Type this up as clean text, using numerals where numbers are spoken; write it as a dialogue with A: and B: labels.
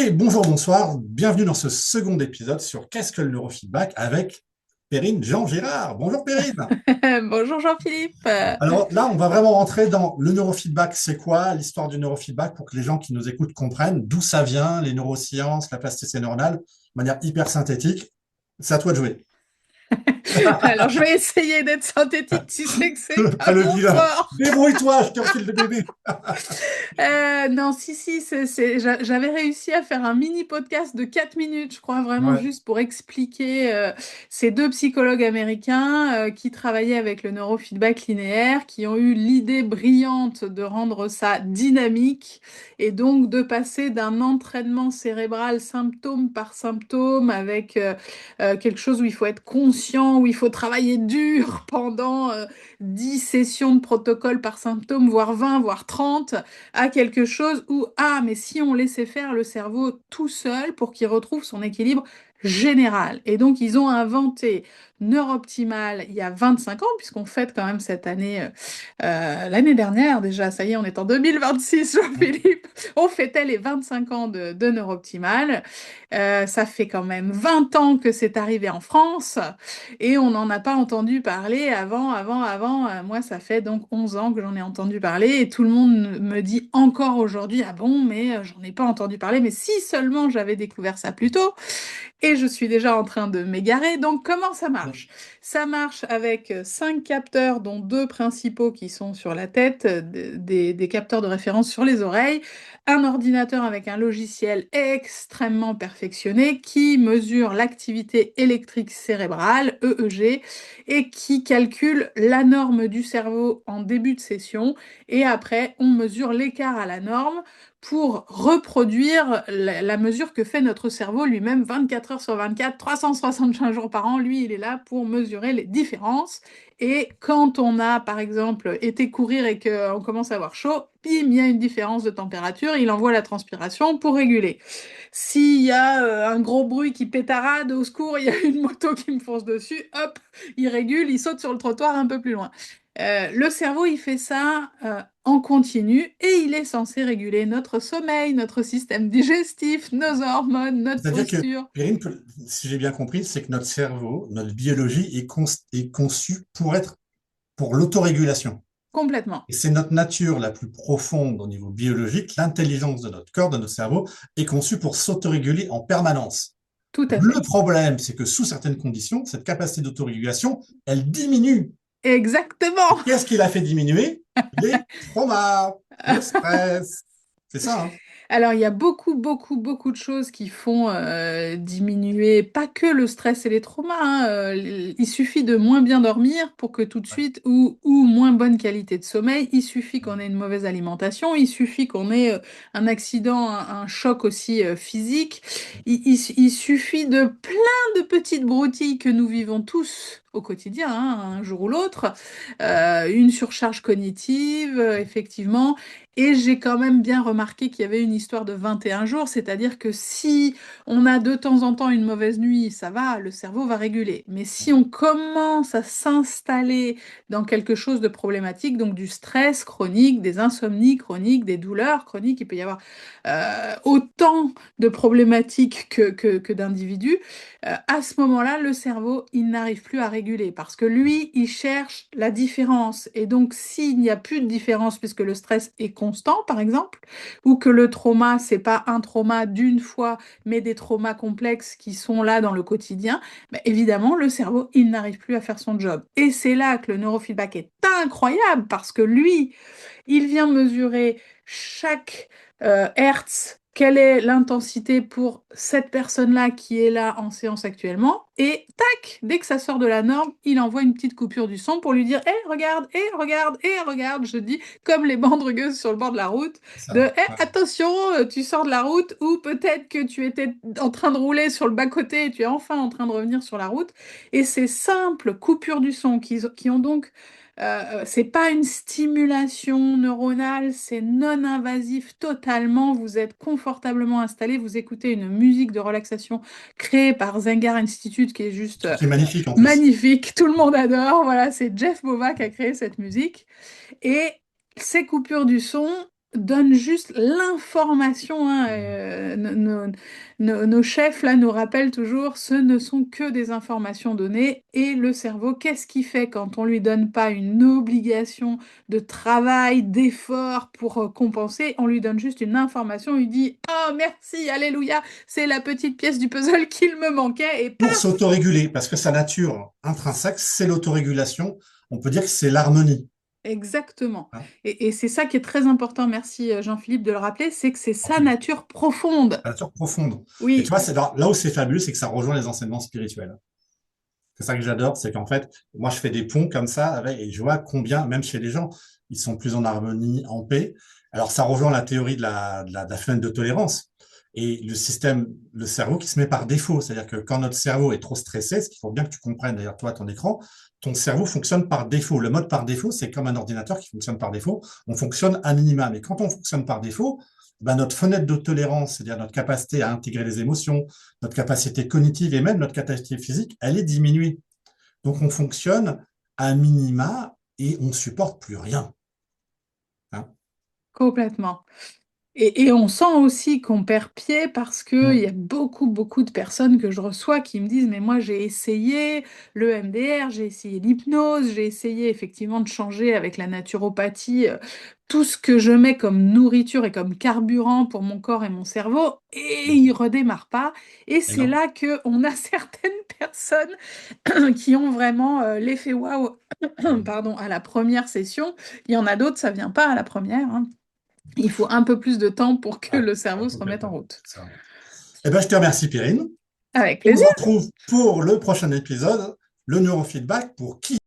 A: Et bonjour, bonsoir, bienvenue dans ce second épisode sur Qu'est-ce que le neurofeedback avec Perrine Jean-Girard. Bonjour Perrine.
B: Bonjour Jean-Philippe.
A: Alors là, on va vraiment rentrer dans le neurofeedback, c'est quoi, l'histoire du neurofeedback pour que les gens qui nous écoutent comprennent d'où ça vient, les neurosciences, la plasticité neuronale, de manière hyper synthétique. C'est à toi de jouer.
B: Alors, je vais essayer d'être synthétique. Tu sais que c'est
A: Pas
B: pas
A: le
B: mon
A: vilain.
B: fort.
A: Débrouille-toi, je t'enfile le bébé.
B: Non, si, j'avais réussi à faire un mini podcast de 4 minutes, je crois, vraiment
A: Ouais.
B: juste pour expliquer ces deux psychologues américains qui travaillaient avec le neurofeedback linéaire, qui ont eu l'idée brillante de rendre ça dynamique et donc de passer d'un entraînement cérébral symptôme par symptôme avec quelque chose où il faut être conscient, où il faut travailler dur pendant 10 sessions de protocole par symptôme, voire 20, voire 30, à quelque chose où, ah, mais si on laissait faire le cerveau tout seul pour qu'il retrouve son équilibre général. Et donc, ils ont inventé Neurooptimal il y a 25 ans, puisqu'on fête quand même cette année, l'année dernière déjà, ça y est, on est en 2026, Jean-Philippe, on fêtait les 25 ans de Neurooptimal. Ça fait quand même 20 ans que c'est arrivé en France et on n'en a pas entendu parler avant. Moi, ça fait donc 11 ans que j'en ai entendu parler et tout le monde me dit encore aujourd'hui, ah bon, mais j'en ai pas entendu parler, mais si seulement j'avais découvert ça plus tôt. Et je suis déjà en train de m'égarer. Donc, comment ça marche? Ça marche avec 5 capteurs, dont deux principaux qui sont sur la tête, des capteurs de référence sur les oreilles, un ordinateur avec un logiciel extrêmement perfectionné qui mesure l'activité électrique cérébrale, EEG, et qui calcule la norme du cerveau en début de session. Et après, on mesure l'écart à la norme pour reproduire la mesure que fait notre cerveau lui-même 24 heures sur 24, 365 jours par an. Lui, il est là pour mesurer les différences. Et quand on a, par exemple, été courir et qu'on commence à avoir chaud, bim, il y a une différence de température, il envoie la transpiration pour réguler. S'il y a un gros bruit qui pétarade, au secours, il y a une moto qui me fonce dessus, hop, il régule, il saute sur le trottoir un peu plus loin. Le cerveau, il fait ça en continu et il est censé réguler notre sommeil, notre système digestif, nos hormones, notre
A: C'est-à-dire que,
B: posture.
A: Perrine, si j'ai bien compris, c'est que notre cerveau, notre biologie est conçue pour l'autorégulation.
B: Complètement.
A: Et c'est notre nature la plus profonde au niveau biologique, l'intelligence de notre corps, de notre cerveau, est conçue pour s'autoréguler en permanence.
B: Tout à
A: Le
B: fait.
A: problème, c'est que sous certaines conditions, cette capacité d'autorégulation, elle diminue. Et
B: Exactement.
A: qu'est-ce qui l'a fait diminuer? Les traumas, le stress. C'est ça, hein?
B: Alors, il y a beaucoup de choses qui font diminuer, pas que le stress et les traumas, hein, il suffit de moins bien dormir pour que tout de
A: Ouais.
B: suite, ou moins bonne qualité de sommeil, il suffit qu'on ait une mauvaise alimentation, il suffit qu'on ait un accident, un choc aussi physique, il suffit de plein de petites broutilles que nous vivons tous au quotidien, hein, un jour ou l'autre, une surcharge cognitive, effectivement. Et j'ai quand même bien remarqué qu'il y avait une histoire de 21 jours, c'est-à-dire que si on a de temps en temps une mauvaise nuit, ça va, le cerveau va réguler. Mais si on commence à s'installer dans quelque chose de problématique, donc du stress chronique, des insomnies chroniques, des douleurs chroniques, il peut y avoir autant de problématiques que d'individus, à ce moment-là, le cerveau, il n'arrive plus à réguler parce que lui, il cherche la différence. Et donc, s'il n'y a plus de différence puisque le stress est constant, par exemple, ou que le trauma, c'est pas un trauma d'une fois, mais des traumas complexes qui sont là dans le quotidien, bah, évidemment, le cerveau, il n'arrive plus à faire son job. Et c'est là que le neurofeedback est incroyable parce que lui, il vient mesurer chaque hertz, quelle est l'intensité pour cette personne-là qui est là en séance actuellement, et tac, dès que ça sort de la norme, il envoie une petite coupure du son pour lui dire hé, regarde, hé, regarde, hé, regarde, je dis, comme les bandes rugueuses sur le bord de la route,
A: C'est
B: de
A: ça.
B: hé,
A: Ouais.
B: attention, tu sors de la route, ou peut-être que tu étais en train de rouler sur le bas-côté et tu es enfin en train de revenir sur la route. Et ces simples coupures du son qui ont donc c'est pas une stimulation neuronale, c'est non invasif totalement. Vous êtes confortablement installé, vous écoutez une musique de relaxation créée par Zengar Institute qui est juste
A: Qui est magnifique en plus.
B: magnifique. Tout le monde adore. Voilà, c'est Jeff Bova qui a créé cette musique. Et ces coupures du son, donne juste l'information, hein, nos chefs là nous rappellent toujours, ce ne sont que des informations données. Et le cerveau, qu'est-ce qu'il fait quand on lui donne pas une obligation de travail, d'effort pour compenser? On lui donne juste une information, il dit «Oh merci, alléluia, c'est la petite pièce du puzzle qu'il me manquait» et
A: Pour
B: paf!
A: s'autoréguler, parce que sa nature intrinsèque, c'est l'autorégulation. On peut dire que c'est l'harmonie.
B: Exactement.
A: Hein.
B: Et c'est ça qui est très important, merci Jean-Philippe de le rappeler, c'est que c'est
A: En
B: sa
A: plus,
B: nature profonde.
A: la nature profonde. Et tu
B: Oui,
A: vois, c'est là où c'est fabuleux, c'est que ça rejoint les enseignements spirituels. C'est ça que j'adore, c'est qu'en fait, moi, je fais des ponts comme ça avec, et je vois combien, même chez les gens, ils sont plus en harmonie, en paix. Alors, ça rejoint la théorie de la fenêtre de tolérance et le système, le cerveau qui se met par défaut. C'est-à-dire que quand notre cerveau est trop stressé, ce qu'il faut bien que tu comprennes, d'ailleurs, toi, ton écran, ton cerveau fonctionne par défaut. Le mode par défaut, c'est comme un ordinateur qui fonctionne par défaut. On fonctionne à minima. Mais quand on fonctionne par défaut, ben, notre fenêtre de tolérance, c'est-à-dire notre capacité à intégrer les émotions, notre capacité cognitive et même notre capacité physique, elle est diminuée. Donc, on fonctionne à minima et on ne supporte plus rien. Hein.
B: complètement. Et on sent aussi qu'on perd pied parce qu'il y
A: Mm.
B: a beaucoup, beaucoup de personnes que je reçois qui me disent, mais moi j'ai essayé le MDR, j'ai essayé l'hypnose, j'ai essayé effectivement de changer avec la naturopathie tout ce que je mets comme nourriture et comme carburant pour mon corps et mon cerveau, et il redémarre pas. Et
A: Et
B: c'est
A: non.
B: là que on a certaines personnes qui ont vraiment l'effet waouh,
A: Mm.
B: pardon, à la première session. Il y en a d'autres, ça vient pas à la première, hein. Il faut un peu plus de temps pour que
A: Ouais,
B: le
A: ça
B: cerveau se
A: faut
B: remette en
A: quelqu'un.
B: route.
A: Ça. Eh ben, je te remercie, Périne.
B: Avec
A: On se
B: plaisir.
A: retrouve pour le prochain épisode, le neurofeedback pour qui